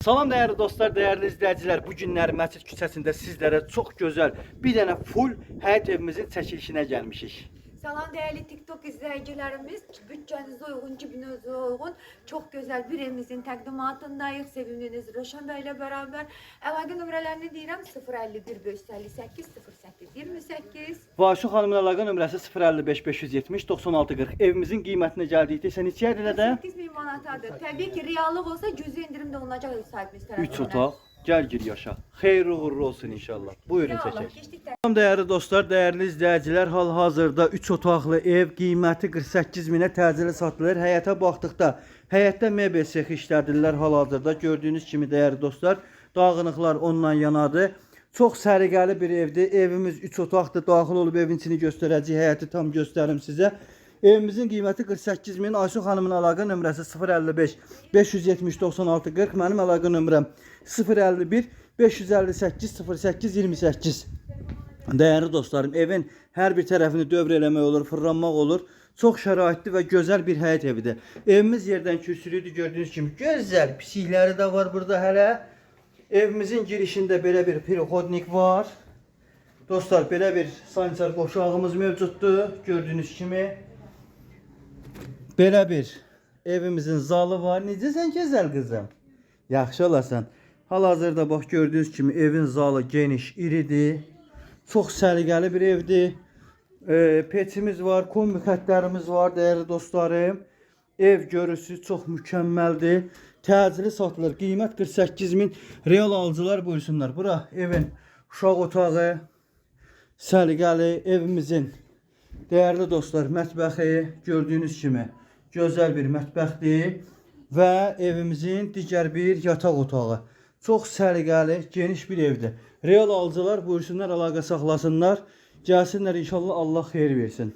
Salam değerli dostlar, değerli izleyiciler. Bu günler Məscid küçəsində sizlere çok güzel bir dənə full həyat evimizin çəkilişinə gəlmişik. Salam değerli TikTok izleyicilerimiz. Bütçenize uygun, cibinize uygun çok güzel bir evimizin təqdimatındayıq. Sevimliniz Röşən Bey ile beraber. Əlaqə nömrələrini deyirəm 051 558 08 28. Vaşu xanımın əlaqə nömrəsi 055 570 96 40. Evimizin qiymətinə gəldikdə sən neçə ilə də? 8000 manatadır. Təbii ki, reallıq olsa cüzi indirimdə olunacaq ev sahibimiz 3 tərəfindən. otaq. Gel gir yaşa. Xeyirli uğurlu olsun inşallah. Buyurun İnşallah, çəkək. keçdik Salam değerli dostlar, değerli izleyiciler, hal-hazırda 3 otaqlı ev qiyməti 48 minə təcili satılır. Həyətə baxdıqda, həyətdə mebel sexi işlədirlər hal-hazırda. Gördüyünüz kimi değerli dostlar, dağınıqlar ondan yanadır. Çox səliqəli bir evdir. Evimiz 3 otaqdır. Daxil olub evin içini göstərəcək, həyəti tam göstərim sizə. Evimizin qiyməti 48 min. Ayşə xanımın əlaqə nömrəsi 055 570 96 40. Mənim əlaqə nömrəm 051 558 08 28. Değerli dostlarım, evin her bir tərəfini dövr eləmək olur, fırlanmaq olur. Çox şəraitli və gözəl bir həyət evidir. Evimiz yerdən kürsülüdür, gördüyünüz kimi. Gözəl pişikləri də var burada hələ. Evimizin girişində belə bir pirxodnik var. Dostlar, belə bir sanitar qoşağımız mövcuddur, gördüyünüz kimi. Belə bir evimizin zalı var. Necəsən gözəl qızım? Yaxşı olasan. Hal-hazırda bax gördüyünüz kimi evin zalı geniş, iridir. Çox səliqəli bir evdir. Peçimiz var, kombi xətlərimiz var değerli dostlarım. Ev görüntüsü çox mükəmməldir. Təcili satılır. Qiymət 48 min. Real alıcılar buyursunlar. Bura evin uşaq otağı, səliqəli evimizin değerli dostlar mətbəxi gördüyünüz kimi gözəl bir mətbəxdir və evimizin digər bir yataq otağı. Çox səliqəli, geniş bir evdir. Real alıcılar buyursunlar, əlaqə saxlasınlar. Gəlsinlər inşallah, Allah xeyir versin.